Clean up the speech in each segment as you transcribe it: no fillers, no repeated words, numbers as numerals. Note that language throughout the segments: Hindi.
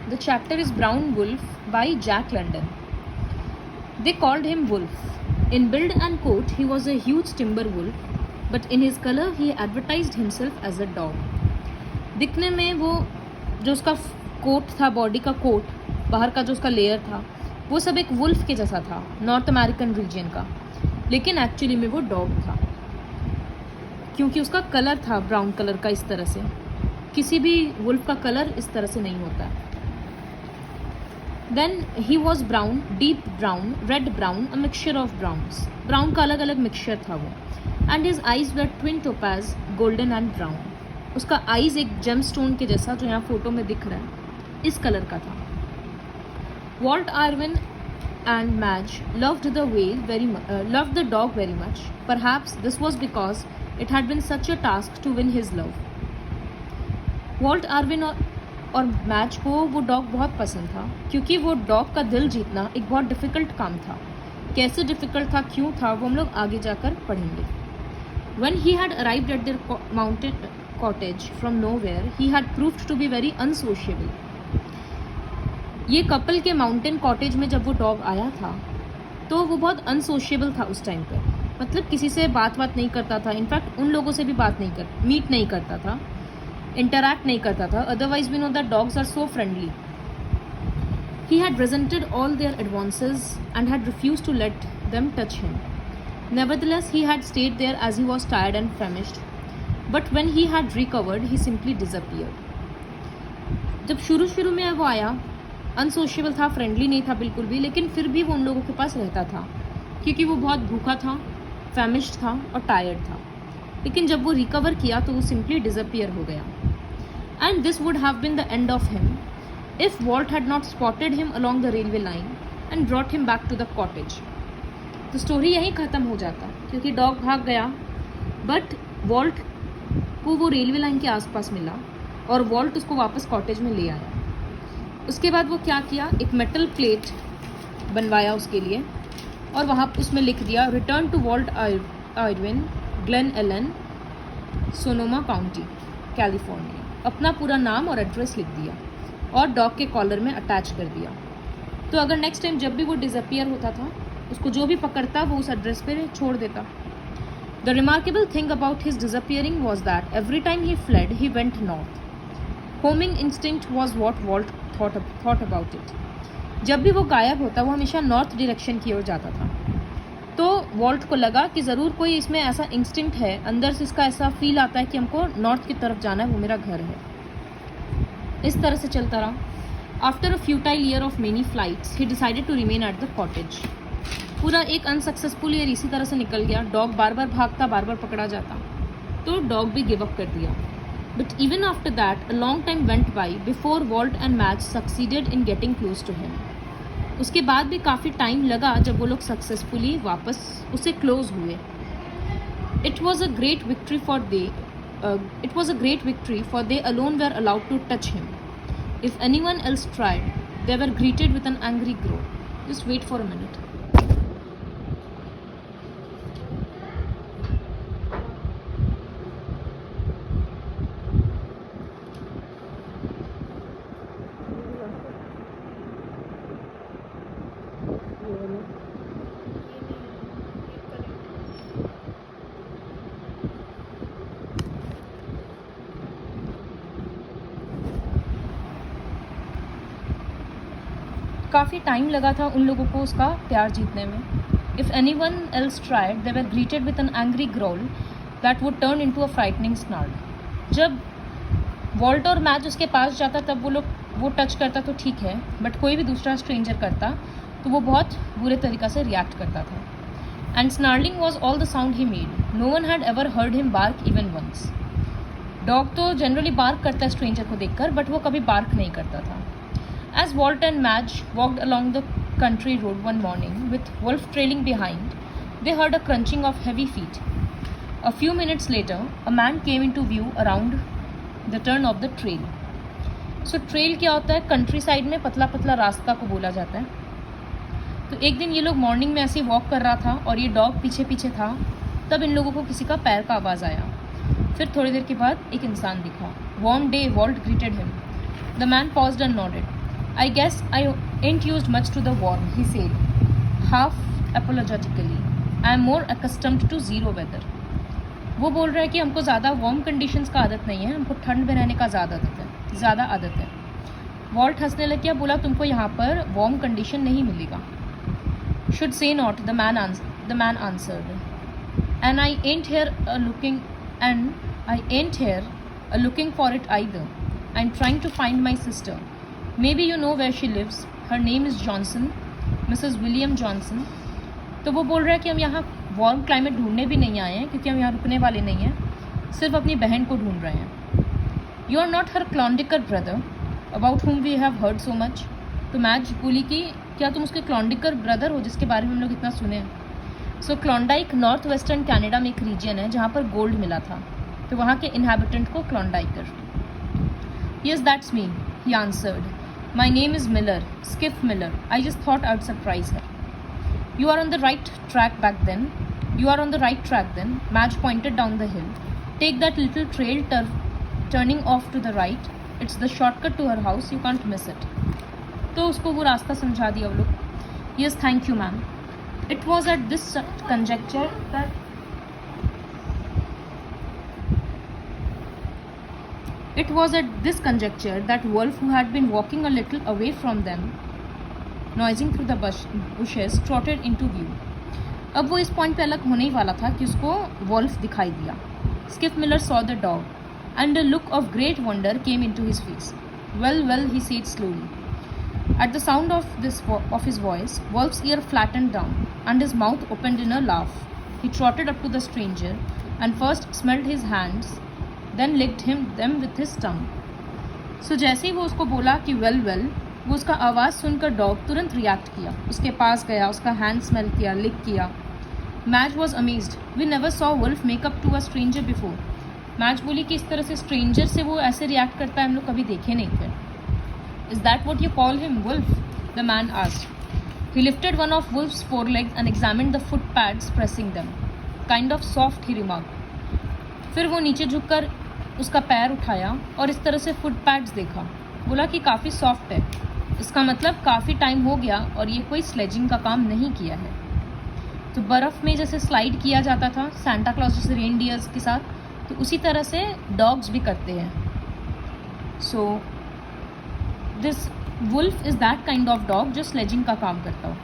The chapter is Brown Wolf by Jack London. They called him Wolf. In build and coat, he was a huge timber wolf, but in his color, he advertised himself as a dog. दिखने में वो जो उसका कोट था, बॉडी का कोट, बाहर का जो उसका लेयर था, वो सब एक वुल्फ के जैसा था, नॉर्थ अमेरिकन रीजन का, लेकिन एक्चुअली में वो डॉग था, क्योंकि उसका कलर था ब्राउन कलर का. इस तरह से किसी भी वुल्फ का कलर इस तरह से नहीं होता है. Then he was brown, deep brown, red brown, a mixture of browns. Brown का अलग अलग मिक्सचर था वो. And his eyes were twin topaz, golden and brown. उसका आईज एक जेमस्टोन के जैसा, जो यहाँ फोटो में दिख रहा है, इस कलर का था. Walt Irwin and Madge loved the dog very much. Perhaps this was because it had been such a task to win his love. Walt Irwin और मैच को वो डॉग बहुत पसंद था, क्योंकि वो डॉग का दिल जीतना एक बहुत डिफ़िकल्ट काम था. कैसे डिफ़िकल्ट था, क्यों था, वो हम लोग आगे जाकर पढ़ेंगे. When he had arrived at their mountain cottage from nowhere, he had proved to be very unsociable. ये कपल के माउंटेन कॉटेज में जब वो डॉग आया था, तो वो बहुत अनसोशिएबल था उस टाइम पर. मतलब किसी से बात नहीं करता था. इनफैक्ट उन लोगों से भी मीट नहीं करता था, इंटरैक्ट नहीं करता था. Otherwise we know that dogs are so friendly. He had resented all their advances and had refused to let them touch him. Nevertheless, he had stayed there as he was tired and famished. But when he had recovered, he simply disappeared. जब शुरू में वो आया, अनसोशिएबल था, फ्रेंडली नहीं था बिल्कुल भी, लेकिन फिर भी वो उन लोगों के पास रहता था, क्योंकि वो बहुत भूखा था, फैमिश्ड था और टायर्ड था. लेकिन जब वो रिकवर किया तो वो सिंपली डिसअपियर हो गया. And this would have been the end of him if Walt had not spotted him along the railway line and brought him back to the cottage. तो स्टोरी यहीं ख़त्म हो जाता, क्योंकि डॉग भाग गया, बट वॉल्ट को वो रेलवे लाइन के आसपास मिला और वॉल्ट उसको वापस कॉटेज में ले आया. उसके बाद वो क्या किया, एक मेटल प्लेट बनवाया उसके लिए और वहाँ उसमें लिख दिया, return to Walt Irwin, Glen Ellen, Sonoma County, California. अपना पूरा नाम और एड्रेस लिख दिया और डॉग के कॉलर में अटैच कर दिया. तो अगर नेक्स्ट टाइम जब भी वो डिसअपियर होता था, उसको जो भी पकड़ता वो उस एड्रेस पे छोड़ देता. The remarkable thing about his disappearing was that every time he fled he went north. Homing instinct was what Walt thought about it. जब भी वो गायब होता वो हमेशा नॉर्थ डायरेक्शन की ओर जाता था. तो वॉल्ट को लगा कि ज़रूर कोई इसमें ऐसा इंस्टिंक्ट है, अंदर से इसका ऐसा फील आता है कि हमको नॉर्थ की तरफ जाना है, वो मेरा घर है. इस तरह से चलता रहा. After a futile year of many flights he decided to remain at the cottage. पूरा एक अनसक्सेसफुल ईयर इसी तरह से निकल गया. डॉग बार बार भागता, बार बार पकड़ा जाता, तो डॉग भी गिव अप कर दिया. But even after that a long time went by before Walt and Madge succeeded in getting close to him. उसके बाद भी काफ़ी टाइम लगा जब वो लोग सक्सेसफुली वापस उससे क्लोज हुए. It was a great victory for they alone were allowed to touch him. If anyone else tried they were greeted with an angry growl. Just wait for a minute. काफ़ी टाइम लगा था उन लोगों को उसका प्यार जीतने में. If anyone else tried they were greeted with an angry growl that would turn into a frightening snarl. जब वॉल्ट और मैच उसके पास जाता तब वो टच करता तो ठीक है, बट कोई भी दूसरा स्ट्रेंजर करता तो वो बहुत बुरे तरीक़ा से रिएक्ट करता था. And snarling was all the sound he made. No one had ever heard him bark even once. Dog तो जनरली बार्क करता है स्ट्रेंजर को देखकर, बट वो कभी बार्क नहीं करता था. As Walt and Madge walked along the country road one morning, with Wolf trailing behind, they heard a crunching of heavy feet. A few minutes later, a man came into view around the turn of the trail. So trail क्या होता है, कंट्री साइड में पतला पतला रास्ता को बोला जाता है. तो एक दिन ये लोग मॉर्निंग में ऐसे वॉक कर रहा था और ये डॉग पीछे पीछे था. तब इन लोगों को किसी का पैर का आवाज़ आया. फिर थोड़ी देर के बाद एक इंसान दिखा. Warm day, Walt greeted him. The man paused and nodded. I guess I ain't used much to the warm, he said, half apologetically. I am more accustomed to zero weather. वो बोल रहा है कि हमको ज़्यादा वार्म कंडीशंस का आदत नहीं है, हमको ठंड में रहने का ज़्यादा आदत है. वॉल्ट हंसने लग गया, बोला तुमको यहाँ पर वार्म कंडीशन नहीं मिलेगा. Should say not, the man answered. And I ain't here looking for it either. I'm trying to find my sister. Maybe you know where she lives. Her name is Johnson, Mrs. William Johnson. तो वो बोल रहा है कि हम यहाँ वार्म क्लाइमेट ढूंढने भी नहीं आए हैं, क्योंकि हम यहाँ रुकने वाले नहीं हैं, सिर्फ अपनी बहन को ढूंढ रहे हैं. You are not her Klondike brother, about whom we have heard so much. तो मैज बोली कि क्या तुम उसके क्लॉन्डिकर ब्रदर हो जिसके बारे में हम लोग इतना सुने हैं. सो क्लॉन्डाइक नॉर्थ वेस्टर्न कैनेडा में एक रीजन है जहाँ पर गोल्ड मिला था, तो वहाँ के इनहेबिटेंट को क्लॉन्डाइकर. Yes, that's me, he answered. My name is Miller, Skiff Miller. I just thought I'd surprise her. You are on the right track then. Madge pointed down the hill. Take that little trail turning off to the right. It's the shortcut to her house. You can't miss it. तो उसको वो रास्ता समझा दिया वो लोग. Yes, thank you, ma'am. It was at this conjecture that Wolf, who had been walking a little away from them, noising through the bushes, trotted into view. अब वो इस पॉइंट पे अलग होने ही वाला था कि उसको वॉल्फ दिखाई दिया. Skiff Miller saw the dog, and a look of great wonder came into his face. Well, he said slowly. At the sound of his voice, Wolf's ear flattened down, and his mouth opened in a laugh. He trotted up to the stranger, and first smelled his hands, then licked them with his tongue. So जैसे ही वो उसको बोला कि well, वो उसका आवाज़ सुनकर डॉग तुरंत रिएक्ट किया, उसके पास गया, उसका हैंड स्मेल किया, लिक किया. Madge was amazed. We never saw Wolf make up to a stranger before. Madge बोली कि इस तरह से स्ट्रेंजर से वो ऐसे रिएक्ट करता है हम लोग कभी देखे नहीं थे. Is that what you call him Wolf? The man asked. He lifted one of Wolf's forelegs and examined the foot pads pressing them. Kind of soft, he remarked. फिर वो नीचे झुककर उसका पैर उठाया और इस तरह से फुट पैड्स देखा. बोला कि काफ़ी सॉफ्ट है, इसका मतलब काफ़ी टाइम हो गया और ये कोई स्लेजिंग का काम नहीं किया है. तो बर्फ़ में जैसे स्लाइड किया जाता था सांता क्लॉज जैसे रेनडियर्स के साथ, तो उसी तरह से डॉग्स भी करते हैं. So this wolf is that kind of dog जो स्लेजिंग का काम करता हो.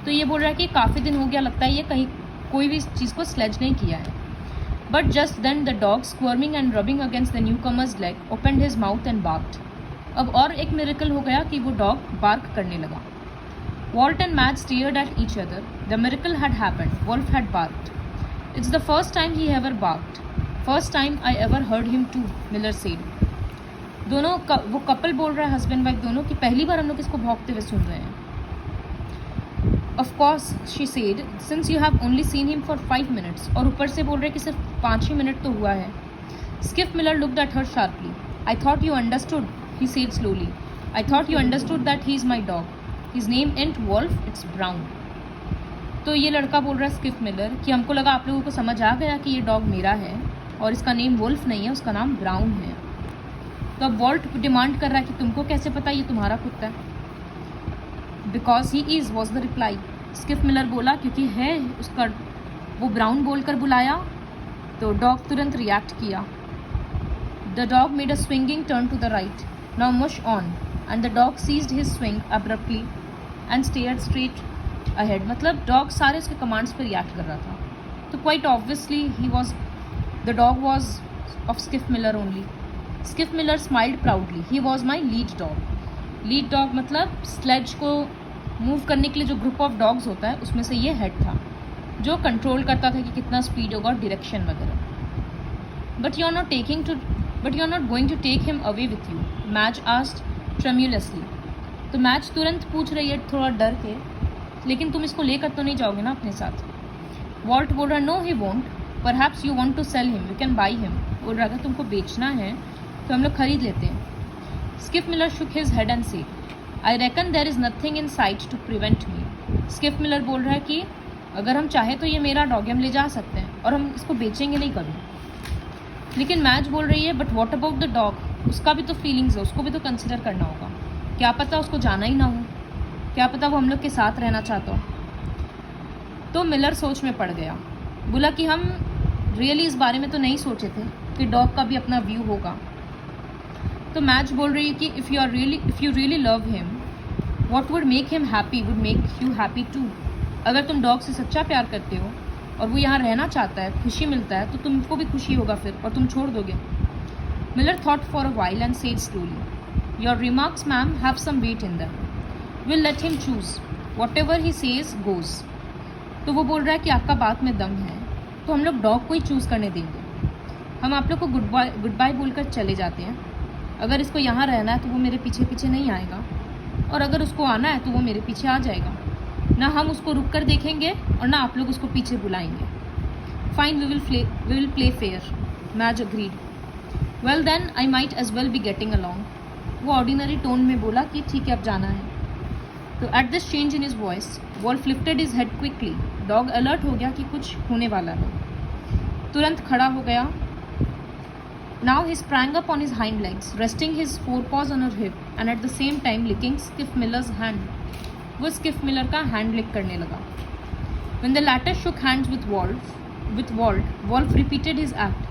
तो ये बोल रहा है कि काफ़ी दिन हो गया, लगता है ये कहीं कोई भी चीज़ को स्लेज नहीं किया है. But just then the dog squirming and rubbing against the newcomer's leg opened his mouth and barked. अब और एक मिरेकल हो गया कि वो डॉग बार्क करने लगा. Walt and Madge stared at each other. The miracle had happened. Wolf had barked. It's the first time he ever barked. First time I ever heard him too, Miller said. दोनों वो कपल बोल रहा है, हस्बैंड वाइफ दोनों, कि पहली बार हम लोग इसको भौंकते हुए सुन रहे हैं. Of course, she said, since you have only seen him for 5 minutes. और ऊपर से बोल रहे कि सिर्फ 5 ही मिनट तो हुआ है. Skiff Miller looked at her sharply. I thought you understood, he said slowly. I thought you understood that he is my dog. His name ain't Wolf, it's Brown. तो ये लड़का बोल रहा है स्किफ मिलर कि हमको लगा आप लोगों को समझ आ गया कि ये डॉग मेरा है और इसका नेम वुल्फ नहीं है, उसका नाम ब्राउन है. तो अब वॉल्ट डिमांड कर रहा है कि तुमको कैसे पता ये तुम्हारा कुत्ता है. Because he is was the reply. Schiff Miller बोला क्योंकि है उसका. वो ब्राउन बोलकर बुलाया तो डॉग तुरंत रिएक्ट किया. The dog made a swinging turn to the right. Now mush on. And the dog ceased his swing abruptly and stared straight ahead. मतलब डॉग सारे उसके कमांड्स पर रिएक्ट कर रहा था. तो quite obviously the dog was of Skiff Miller only. Skiff Miller smiled proudly. He was my lead dog. Lead dog मतलब स्लेज को मूव करने के लिए जो ग्रुप ऑफ डॉग्स होता है उसमें से ये हेड था जो कंट्रोल करता था कि कितना स्पीड होगा और डायरेक्शन वगैरह. But you are not going to take him away with you, Madge asked tremulously. तो मैच तुरंत पूछ रही है थोड़ा डर के, लेकिन तुम इसको लेकर तो नहीं जाओगे ना अपने साथ. वॉल्ट बोल रहा no he won't. Perhaps you want to sell him, you can buy him. बोल रहा अगर तुमको बेचना है तो हम लोग खरीद लेते हैं. Skiff Miller shook his head and say I reckon there is nothing in sight to prevent me. Skiff Miller बोल रहा है कि अगर हम चाहे तो ये मेरा डॉग हम ले जा सकते हैं और हम इसको बेचेंगे नहीं कभी. लेकिन मैच बोल रही है but what about the dog, उसका भी तो फीलिंग्स है, उसको भी तो कंसिडर करना होगा. क्या पता उसको जाना ही ना हो, क्या पता वो हम लोग के साथ रहना चाहता हो। तो मिलर सोच में पड़ गया, बोला कि हम रियली इस बारे में तो नहीं सोचे थे कि डॉग का भी अपना व्यू होगा। तो मैच बोल रही है कि if you really love him, what would make him happy would make you happy too. अगर तुम डॉग से सच्चा प्यार करते हो और वो यहाँ रहना चाहता है, खुशी मिलता है, तो तुमको भी खुशी होगा फिर, और तुम छोड़ दोगे। Miller thought for a while and said slowly, your remarks ma'am have some weight in them, will let him choose, whatever he says goes. तो वो बोल रहा है कि आपका बात में दम है, तो हम लोग डॉग को ही चूज़ करने देंगे। हम आप लोग को गुड बाय बोलकर चले जाते हैं। अगर इसको यहाँ रहना है तो वो मेरे पीछे पीछे नहीं आएगा, और अगर उसको आना है तो वो मेरे पीछे आ जाएगा। ना हम उसको रुक कर देखेंगे और ना आप लोग उसको पीछे बुलाएंगे। Fine, we will play fair, match agreed. Well then I might as well be getting along. वो ऑर्डिनरी टोन में बोला कि ठीक है, अब जाना है। तो at this change in his voice wolf lifted his head quickly. Dog alert हो गया कि कुछ होने वाला है, तुरंत खड़ा हो गया। Now he sprang up on his hind legs, resting his forepaws on her hip and at the same time licking Skiff Miller's hand. वो स्किफ मिलर का हैंड लिक करने लगा। When the latter shook hands with Walt, Wolf repeated his act,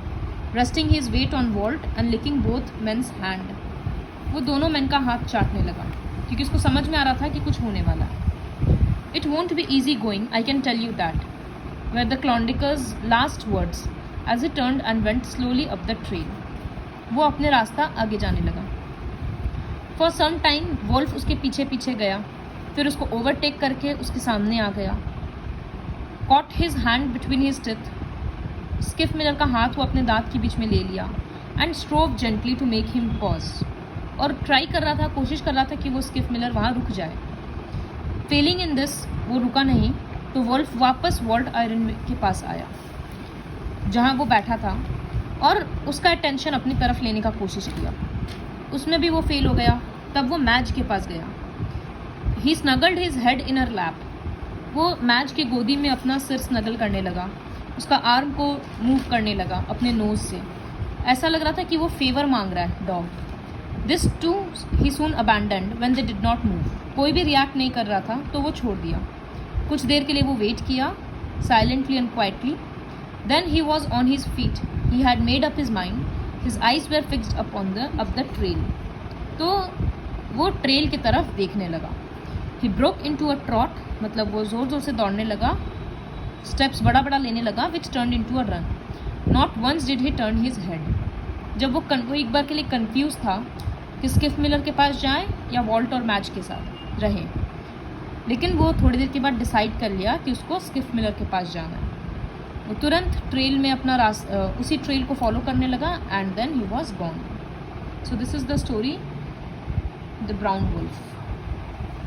resting his weight on Walt and licking both men's hand. वो दोनों मेन का हाथ चाटने लगा क्योंकि उसको समझ में आ रहा था कि कुछ होने वाला है। It won't be easy going, I can tell you that, were the Klondike's last words as he turned and went slowly up the trail. वो अपने रास्ता आगे जाने लगा। For some time, वोल्फ उसके पीछे पीछे गया, फिर उसको ओवरटेक करके उसके सामने आ गया। Caught his hand between his teeth. Schiff Miller का हाथ वो अपने दांत के बीच में ले लिया and strove gently to make him pause. और ट्राई कर रहा था, कोशिश कर रहा था कि वो स्किफ मिलर वहाँ रुक जाए। फेलिंग इन दिस, वो रुका नहीं, तो वोल्फ वापस वॉल्ट आयरन के पास आया जहाँ वो बैठा था और उसका अटेंशन अपनी तरफ लेने का कोशिश किया। उसमें भी वो फेल हो गया। तब वो मैज के पास गया। He snuggled his head in her lap. वो मैज की गोदी में अपना सिर स्नगल करने लगा, उसका आर्म को मूव करने लगा अपने नोज से। ऐसा लग रहा था कि वो फेवर मांग रहा है dog. This too he soon abandoned when they did not move. कोई भी रिएक्ट नहीं कर रहा था तो वो छोड़ दिया। कुछ देर के लिए वो वेट किया, silently and quietly. Then he was on his feet, he had made up his mind, his eyes were fixed upon the trail. तो वो ट्रेल की तरफ देखने लगा। He broke into a trot, मतलब वो ज़ोर ज़ोर से दौड़ने लगा, स्टेप्स बड़ा बड़ा लेने लगा, which turn into a run. Not once did he turn his head. जब वो एक बार के लिए कन्फ्यूज था कि स्किफ मिलर के पास जाए या वॉल्ट और मैच के साथ रहे, लेकिन वो थोड़ी देर के बाद डिसाइड कर लिया कि उसको स्किफ मिलर के पास जाना है। वो तुरंत ट्रेल में अपना उसी ट्रेल को फॉलो करने लगा and then he was gone. So this is the story the brown wolf.